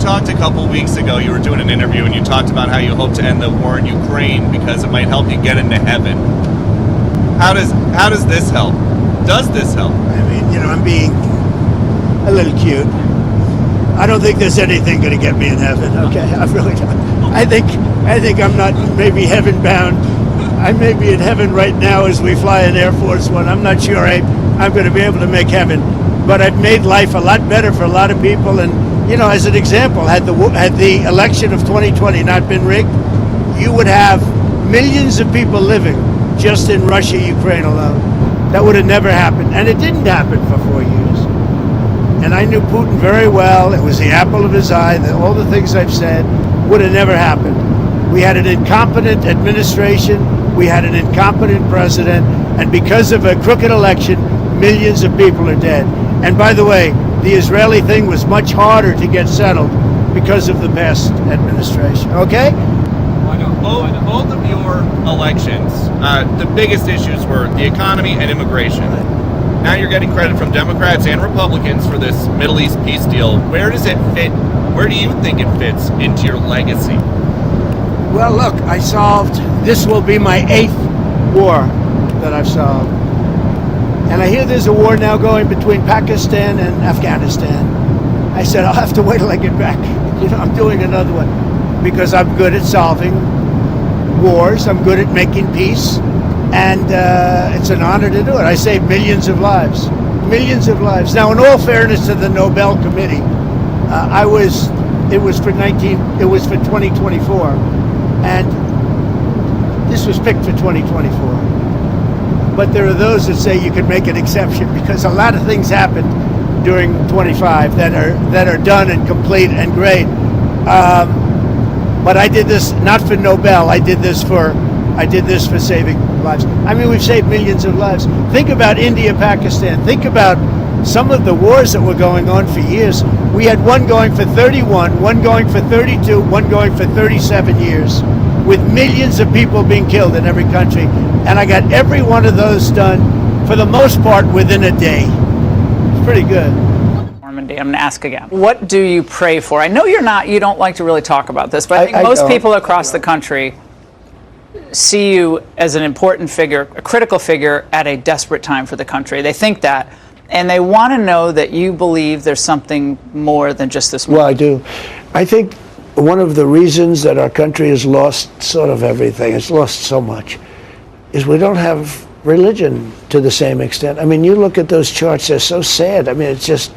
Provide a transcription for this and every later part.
talked a couple weeks ago, you were doing an interview, and you talked about how you hope to end the war in Ukraine because it might help you get into heaven. How does this help? Does this help? I mean, I'm being a little cute. I don't think there's anything going to get me in heaven. Okay, I really don't. I think I'm not maybe heaven bound. I may be in heaven right now as we fly in Air Force One. I'm not sure I'm going to be able to make heaven, but I've made life a lot better for a lot of people. And as an example, had the election of 2020 not been rigged, you would have millions of people living just in Russia, Ukraine alone. That would have never happened, and it didn't happen for 4 years. And I knew Putin very well. It was the apple of his eye. All the things I've said would have never happened. We had an incompetent administration. We had an incompetent president. And because of a crooked election, millions of people are dead. And by the way, the Israeli thing was much harder to get settled because of the past administration. Okay? Both of your elections, the biggest issues were the economy and immigration. Now you're getting credit from Democrats and Republicans for this Middle East peace deal. Where does it fit? Where do you think it fits into your legacy? Well, look, this will be my 8th war that I've solved. And I hear there's a war now going between Pakistan and Afghanistan. I said, I'll have to wait till I get back. I'm doing another one because I'm good at solving wars. I'm good at making peace. And it's an honor to do it. I saved millions of lives. Millions of lives. Now, in all fairness to the Nobel Committee, it was for 2024. And this was picked for 2024. But there are those that say you could make an exception because a lot of things happened during 25 that are done and complete and great. But I did this not for Nobel. I did this for saving lives. I mean, we've saved millions of lives. Think about India, Pakistan. Think about some of the wars that were going on for years. We had one going for 31, one going for 32, one going for 37 years, with millions of people being killed in every country. And I got every one of those done, for the most part, within a day. It's pretty good. Normandy, I'm going to ask again. What do you pray for? I know you don't like to really talk about this, but I think most people across the country see you as an important figure, a critical figure at a desperate time for the country. They think that, and they want to know that you believe there's something more than just this. Well, I do. I think one of the reasons that our country has lost sort of everything, it's lost so much, is we don't have religion to the same extent. I mean, you look at those charts, they're so sad. I mean, it's just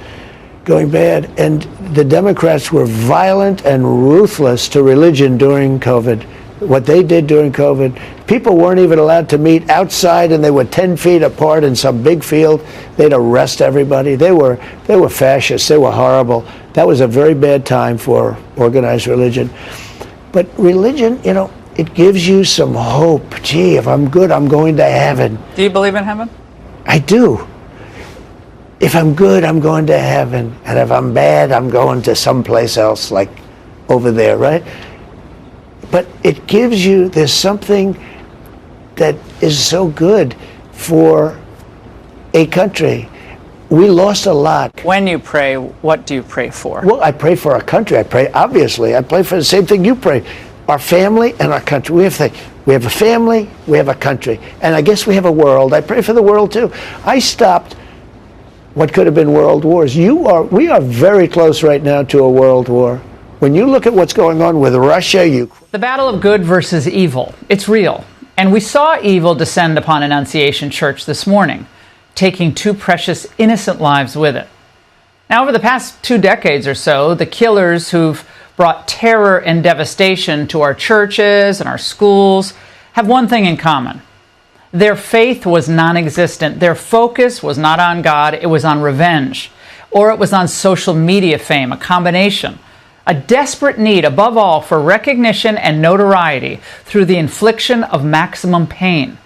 going bad. And the Democrats were violent and ruthless to religion during COVID. What they did during COVID, people weren't even allowed to meet outside, and they were 10 feet apart in some big field. They'd arrest everybody. They were fascists. They were horrible. That was a very bad time for organized religion. But religion, it gives you some hope. Gee, if I'm good, I'm going to heaven. Do you believe in heaven? I do. If I'm good, I'm going to heaven. And if I'm bad, I'm going to someplace else, like over there, right? But it gives you, there's something that is so good for a country. We lost a lot. When you pray, what do you pray for? Well, I pray for our country. I pray for the same thing you pray. Our family and our country. We have a family, we have a country. And I guess we have a world. I pray for the world too. I stopped what could have been world wars. We are very close right now to a world war. When you look at what's going on with Russia, the battle of good versus evil, it's real. And we saw evil descend upon Annunciation Church this morning, taking 2 precious innocent lives with it. Now, over the past 2 decades or so, the killers who've brought terror and devastation to our churches and our schools have one thing in common. Their faith was non-existent. Their focus was not on God, it was on revenge, or it was on social media fame, a combination. A desperate need, above all, for recognition and notoriety through the infliction of maximum pain.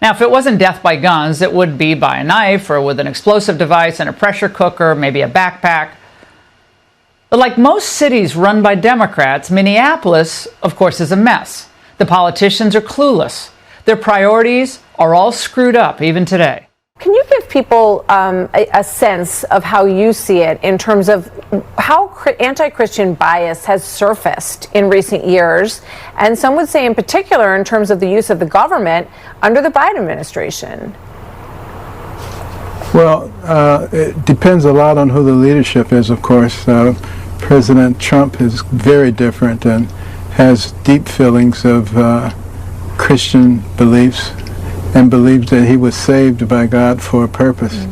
Now, if it wasn't death by guns, it would be by a knife or with an explosive device and a pressure cooker, maybe a backpack. But like most cities run by Democrats, Minneapolis, of course, is a mess. The politicians are clueless. Their priorities are all screwed up, even today. Can you give people a sense of how you see it in terms of how anti-Christian bias has surfaced in recent years, and some would say in particular in terms of the use of the government under the Biden administration? Well, it depends a lot on who the leadership is, of course. President Trump is very different and has deep feelings of Christian beliefs and believes that he was saved by God for a purpose.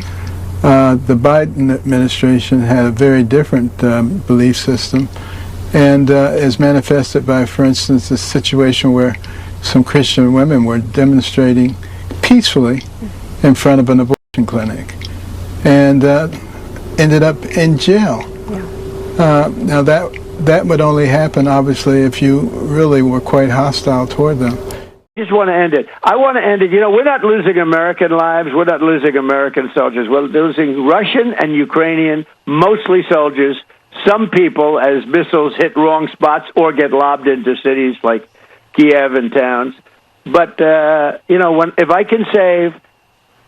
The Biden administration had a very different belief system, and is manifested by, for instance, a situation where some Christian women were demonstrating peacefully in front of an abortion clinic and ended up in jail. Now that would only happen, obviously, if you really were quite hostile toward them. Just want to end it. I want to end it. You know, we're not losing American lives. We're not losing American soldiers. We're losing Russian and Ukrainian, mostly soldiers, some people as missiles hit wrong spots or get lobbed into cities like Kiev and towns. But, you know, if I can save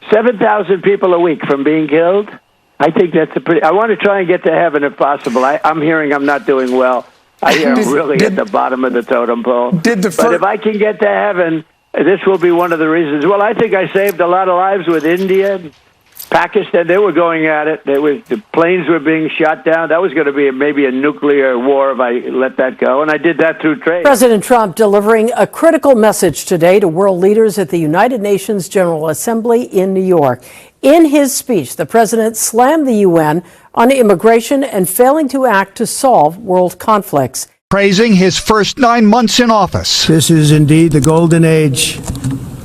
7,000 people a week from being killed, I think that's a pretty... I want to try and get to heaven if possible. I'm hearing I'm not doing well. I hear I'm really at the bottom of the totem pole. But if I can get to heaven, this will be one of the reasons. Well, I think I saved a lot of lives with India, Pakistan. They were going at it. The planes were being shot down. That was going to be maybe a nuclear war if I let that go. And I did that through trade. President Trump delivering a critical message today to world leaders at the United Nations General Assembly in New York. In his speech, the president slammed the UN on immigration and failing to act to solve world conflicts. Praising his first 9 months in office. This is indeed the golden age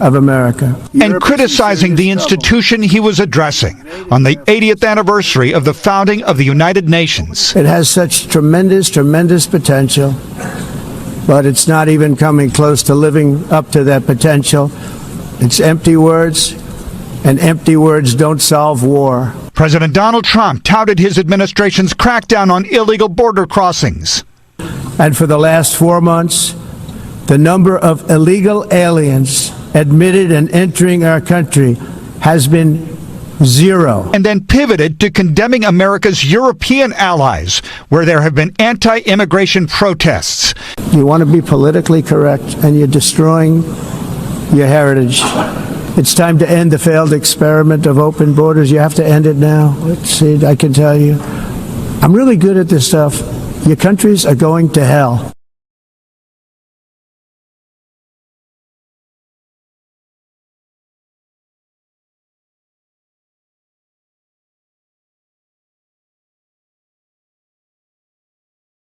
of America. And criticizing the institution he was addressing on the 80th anniversary of the founding of the United Nations. It has such tremendous, tremendous potential, but it's not even coming close to living up to that potential. It's empty words, and empty words don't solve war. President Donald Trump touted his administration's crackdown on illegal border crossings. And for the last 4 months, the number of illegal aliens admitted and entering our country has been 0. And then pivoted to condemning America's European allies, where there have been anti-immigration protests. You want to be politically correct, and you're destroying your heritage. It's time to end the failed experiment of open borders. You have to end it now. Let's see, I can tell you. I'm really good at this stuff. Your countries are going to hell.